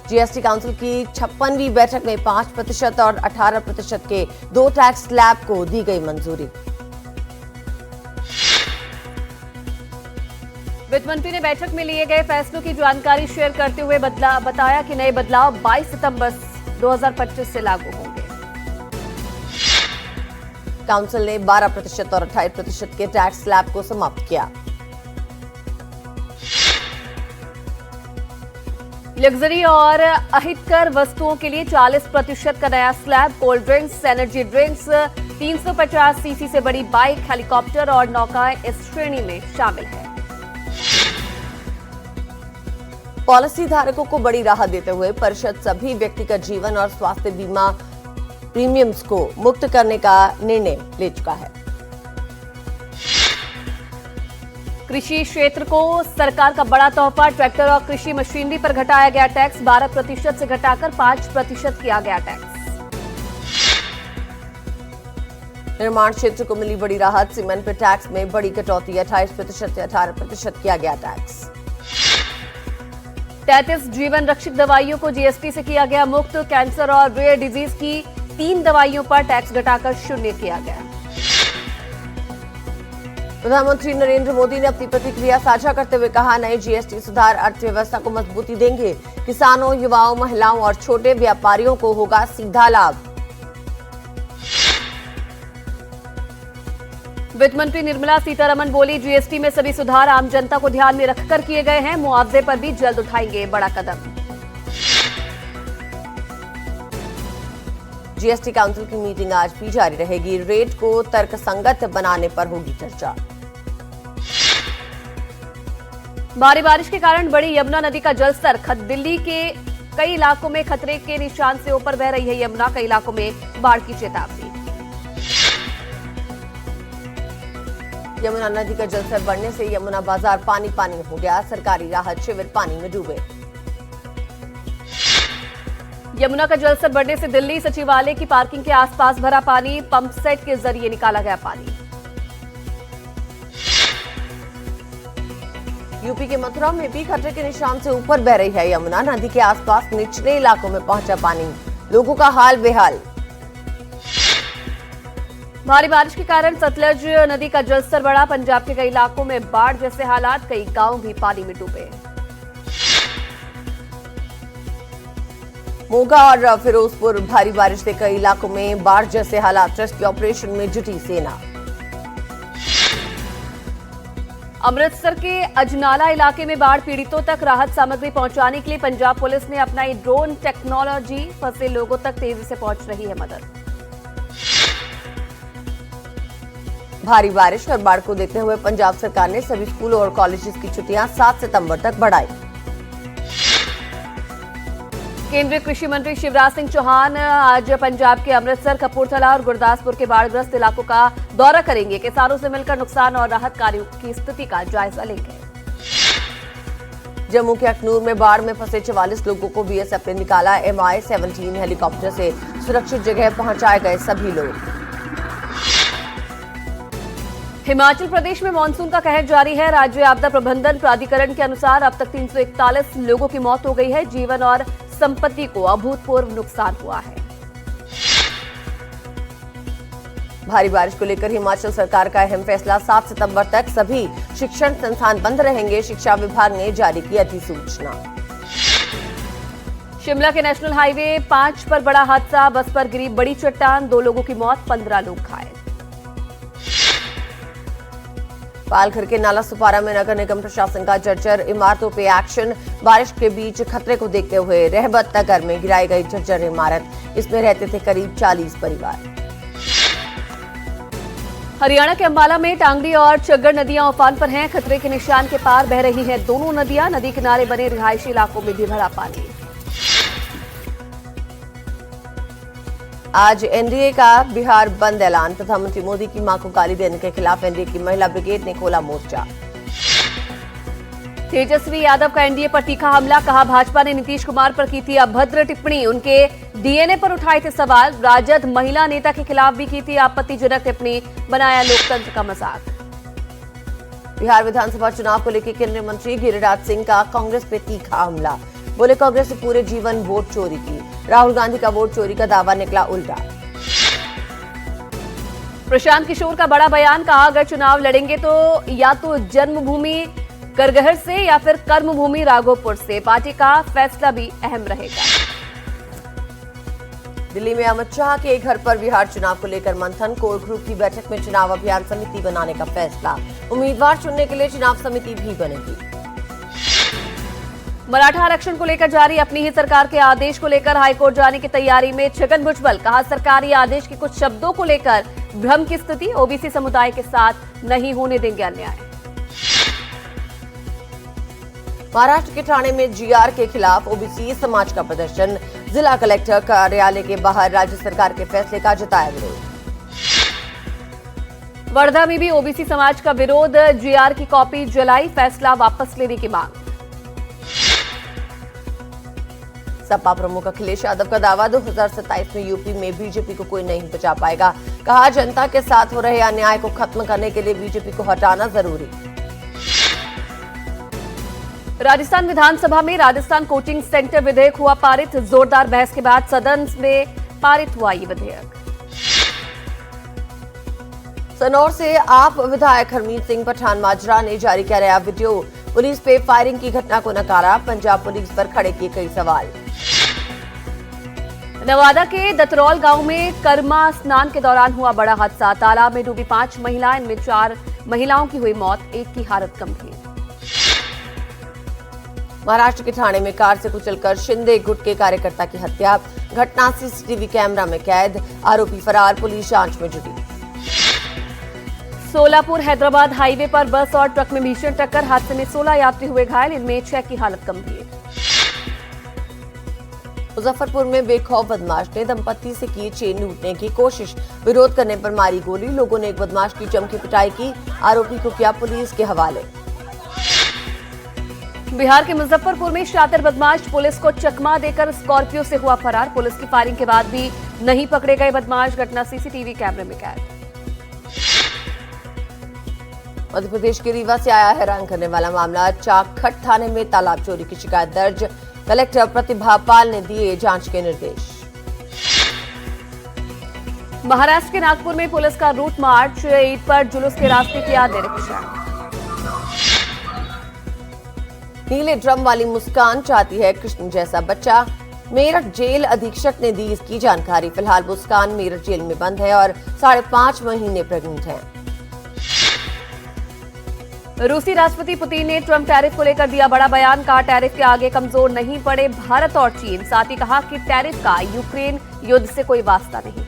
GST council की 56वीं बैठक में 5% और 18% के 2 टैक्स स्लैब को दी गई मंजूरी। वित्त मंत्री ने बैठक में लिए गए फैसलों की जानकारी शेयर करते हुए बताया कि नए बदलाव 22 सितंबर 2025 से लागू होंगे। काउंसिल ने 12% और 28% के टैक्स स्लैब को समाप्त किया। लग्जरी और अहितकर वस्तुओं के लिए 40% का नया slab, cold drinks, energy drinks, 350 CC से बड़ी बाइक, हेलीकॉप्टर और नौकाएं इस श्रेणी में शामिल है। पॉलिसी धारकों को बड़ी राहत देते हुए परिषद सभी व्यक्तिगत जीवन और स्वास्थ्य बीमा प्रीमियम्स को मुक्त करने का निर्णय ले चुका है। कृषि क्षेत्र को सरकार का बड़ा तोहफा, ट्रैक्टर और कृषि मशीनरी पर घटाया गया टैक्स, 12% से घटाकर 5% किया गया टैक्स। निर्माण क्षेत्र को मिली बड़ी राहत, सीमेंट पर टैक्स में बड़ी कटौती, 28% से 18% किया गया टैक्स। 33 जीवन रक्षक दवाइयों को जीएसटी से किया गया मुक्त, कैंसर और रेयर डिजीज की 3 दवाइयों पर टैक्स घटाकर 0 किया गया। प्रधानमंत्री नरेंद्र मोदी ने अपनी प्रतिक्रिया साझा करते हुए कहा, नए जीएसटी सुधार अर्थव्यवस्था को मजबूती देंगे, किसानों, युवाओं, महिलाओं और छोटे व्यापारियों को होगा सीधा लाभ। वित्त मंत्री निर्मला सीतारमण बोली, जीएसटी में सभी सुधार आम जनता को ध्यान में रखकर किए गए हैं, मुआवजे पर भी जल्द उठाएंगे बड़ा कदम। जीएसटी काउंसिल की मीटिंग आज भी जारी रहेगी, रेट को तर्कसंगत बनाने पर होगी चर्चा। भारी बारिश के कारण बड़ी यमुना नदी का जलस्तर, दिल्ली के कई इलाकों में खतरे के निशान से ऊपर बह रही है यमुना, कई इलाकों में बाढ़ की चेतावनी। यमुना नदी का जलस्तर बढ़ने से यमुना बाजार पानी पानी हो गया, सरकारी राहत शिविर पानी में डूबे। यमुना का जलस्तर बढ़ने से दिल्ली सचिवालय की पार्किंग के आसपास भरा पानी, पंप सेट के जरिए निकाला गया पानी। यूपी के मथुरा में भी खतरे के निशान से ऊपर बह रही है यमुना, नदी के आसपास निचले इलाकों में पहुंचा पानी, लोगों का हाल बेहाल। भारी बारिश के कारण सतलज नदी का जलस्तर बढ़ा, पंजाब के कई इलाकों में बाढ़ जैसे हालात, कई गांव भी पानी में डूबे। मोगा और फिरोजपुर, भारी बारिश से कई इलाकों में बाढ़ जैसे हालात, रेस्क्यू ऑपरेशन में जुटी सेना। अमृतसर के अजनाला इलाके में बाढ़ पीड़ितों तक राहत सामग्री पहुंचाने के लिए पंजाब पुलिस ने अपनाई ड्रोन टेक्नोलॉजी, फंसे लोगों तक तेजी से पहुंच रही है मदद। भारी बारिश और बाढ़ को देखते हुए पंजाब सरकार ने सभी स्कूलों और कॉलेजेस की छुट्टियां 7 सितंबर तक बढ़ाई। केंद्रीय कृषि मंत्री शिवराज सिंह चौहान आज पंजाब के अमृतसर, कपूरथला और गुरदासपुर के बाढ़ग्रस्त इलाकों का दौरा करेंगे, किसानों से मिलकर नुकसान और राहत कार्यों की स्थिति का जायजा लेंगे। जम्मू के अखनूर में बाढ़ में फंसे 44 लोगों को बीएसएफ ने निकाला, MI-17 हेलीकॉप्टर से सुरक्षित जगह पहुंचाए गए सभी लोग। हिमाचल प्रदेश में मानसून का कहर जारी है, राज्य आपदा प्रबंधन प्राधिकरण के अनुसार अब तक 341 लोगों की मौत हो गई है, जीवन और संपत्ति को अभूतपूर्व नुकसान हुआ है। भारी बारिश को लेकर हिमाचल सरकार का अहम फैसला, 7 सितंबर तक सभी शिक्षण संस्थान बंद रहेंगे, शिक्षा विभाग ने जारी की अधिसूचना। शिमला के नेशनल हाईवे 5 पर बड़ा हादसा, बस पर गिरी बड़ी चट्टान, 2 लोगों की मौत, 15 लोग घायल। पालघर के नाला सुपारा में नगर निगम प्रशासन का जर्जर, इमारतों पे एक्शन, बारिश के बीच खतरे को देखते हुए रहमत नगर में गिराई गई जर्जर इमारत, इसमें रहते थे करीब 40 परिवार। हरियाणा के अंबाला में टांगड़ी और चग्गड़ नदियां उफान पर हैं, खतरे के निशान के पार बह रही हैं दोनों नदियां, नदी किनारे बने रिहायशी इलाकों में भी भरा पानी। आज एनडीए का बिहार बंद ऐलान, प्रधानमंत्री मोदी की मां को गाली देने के खिलाफ एनडीए की महिला ब्रिगेड ने खोला मोर्चा। तेजस्वी यादव का एनडीए पर तीखा हमला, कहा भाजपा ने नीतीश कुमार पर की थी अभद्र टिप्पणी, उनके डीएनए पर उठाए थे सवाल, राजद महिला नेता के खिलाफ भी की थी आपत्तिजनक टिप्पणी, बनाया लोकतंत्र का मजाक। बिहार विधानसभा चुनाव को लेकर केंद्रीय मंत्री गिरिराज सिंह का कांग्रेस पे तीखा हमला, बोले कांग्रेस ने पूरे जीवन वोट चोरी की। राहुल गांधी का वोट चोरी का दावा निकला उल्टा। प्रशांत किशोर का बड़ा बयान, कहा अगर चुनाव लड़ेंगे तो या तो जन्मभूमि करगहर से या फिर कर्मभूमि राघोपुर से। पार्टी का फैसला भी अहम रहेगा। दिल्ली में अमित शाह के घर पर बिहार चुनाव को लेकर मंथन। कोर ग्रुप की बैठक में चुनाव अभियान समिति बनाने का फैसला। उम्मीदवार चुनने के लिए चुनाव समिति भी बनेगी। मराठा आरक्षण को लेकर जारी अपनी ही सरकार के आदेश को लेकर हाईकोर्ट जाने की तैयारी में छगन भुजबल। कहा सरकारी आदेश के कुछ शब्दों को लेकर भ्रम की स्थिति, ओबीसी समुदाय के साथ नहीं होने देंगे अन्याय। महाराष्ट्र के ठाणे में जीआर के खिलाफ ओबीसी समाज का प्रदर्शन। जिला कलेक्टर कार्यालय के बाहर राज्य सरकार के फैसले का जताया विरोध। वर्धा में भी ओबीसी समाज का विरोध, जीआर की कॉपी जलाई, फैसला वापस लेने की मांग। सपा प्रमुख अखिलेश यादव का दावा, 2027 में यूपी में बीजेपी को कोई नहीं बचा पाएगा। कहा जनता के साथ हो रहे अन्याय को खत्म करने के लिए बीजेपी को हटाना जरूरी। राजस्थान विधानसभा में राजस्थान कोचिंग सेंटर विधेयक हुआ पारित। जोरदार बहस के बाद सदन में पारित हुआ ये विधेयक। सनौर से आप विधायक हरमीत सिंह पठान माजरा ने जारी किया नया वीडियो। पुलिस पे फायरिंग की घटना को नकारा। पंजाब पुलिस पर खड़े किए कई सवाल। नवादा के दतरौल गांव में कर्मा स्नान के दौरान हुआ बड़ा हादसा। तालाब में डूबी 5 महिलाएं, इनमें 4 महिलाओं की हुई मौत, एक की हालत गंभीर। महाराष्ट्र के ठाणे में कार से कुचलकर शिंदे गुट के कार्यकर्ता की हत्या। घटना सीसीटीवी कैमरा में कैद। आरोपी फरार, पुलिस जांच में जुटी। सोलापुर हैदराबाद हाईवे पर बस और ट्रक में भीषण टक्कर। हादसे में 16 यात्री हुए घायल, इनमें 6 की हालत गंभीर। मुजफ्फरपुर में बेखौफ बदमाश ने दंपत्ति से की चेन लूटने की कोशिश। विरोध करने पर मारी गोली। लोगों ने एक बदमाश की जमकर पिटाई की। आरोपी को किया पुलिस के हवाले। बिहार के मुजफ्फरपुर में शातिर बदमाश पुलिस को चकमा देकर स्कॉर्पियो से हुआ फरार। पुलिस की फायरिंग के बाद भी नहीं पकड़े गए बदमाश। घटना सीसीटीवी कैमरे में कैद। मध्य प्रदेश के रीवा से आया हैरान करने वाला मामला। चाकखट थाने में तालाब चोरी की शिकायत दर्ज। कलेक्टर प्रतिभा पाल ने दिए जांच के निर्देश। महाराष्ट्र के नागपुर में पुलिस का रूट मार्च। ईद पर जुलूस के रास्ते किया निरीक्षण। नीले ड्रम वाली मुस्कान चाहती है कृष्ण जैसा बच्चा। मेरठ जेल अधीक्षक ने दी इसकी जानकारी। फिलहाल मुस्कान मेरठ जेल में बंद है और 5.5 महीने प्रेग्नेंट है। रूसी राष्ट्रपति पुतिन ने ट्रंप टैरिफ को लेकर दिया बड़ा बयान। कहा टैरिफ के आगे कमजोर नहीं पड़े भारत और चीन। साथ ही कहा कि टैरिफ का यूक्रेन युद्ध से कोई वास्ता नहीं।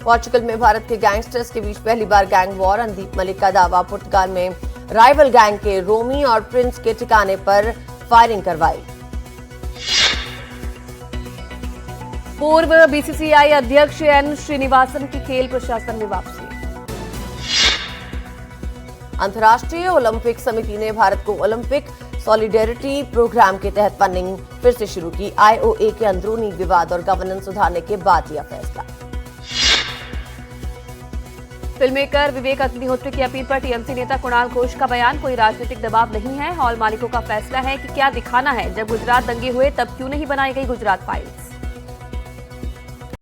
पोर्चुगल में भारत के गैंगस्टर्स के बीच पहली बार गैंग वॉर। अंदीप मलिक का दावा, पुर्तगाल में राइवल गैंग के रोमी और प्रिंस के ठिकाने पर फायरिंग करवाई। पूर्व बीसीसीआई अध्यक्ष एन श्रीनिवासन की खेल प्रशासन में वापसी। अंतर्राष्ट्रीय ओलंपिक समिति ने भारत को ओलंपिक सॉलिडेरिटी प्रोग्राम के तहत फंडिंग फिर से शुरू की। आईओए के अंदरूनी विवाद और गवर्नेंस सुधारने के बाद यह फैसला। फिल्ममेकर विवेक अग्निहोत्री की अपील पर टीएमसी नेता कुणाल घोष का बयान। कोई राजनीतिक दबाव नहीं है। हॉल मालिकों का फैसला है कि क्या दिखाना है। जब गुजरात दंगे हुए तब क्यों नहीं बनाई गई गुजरात फाइल्स।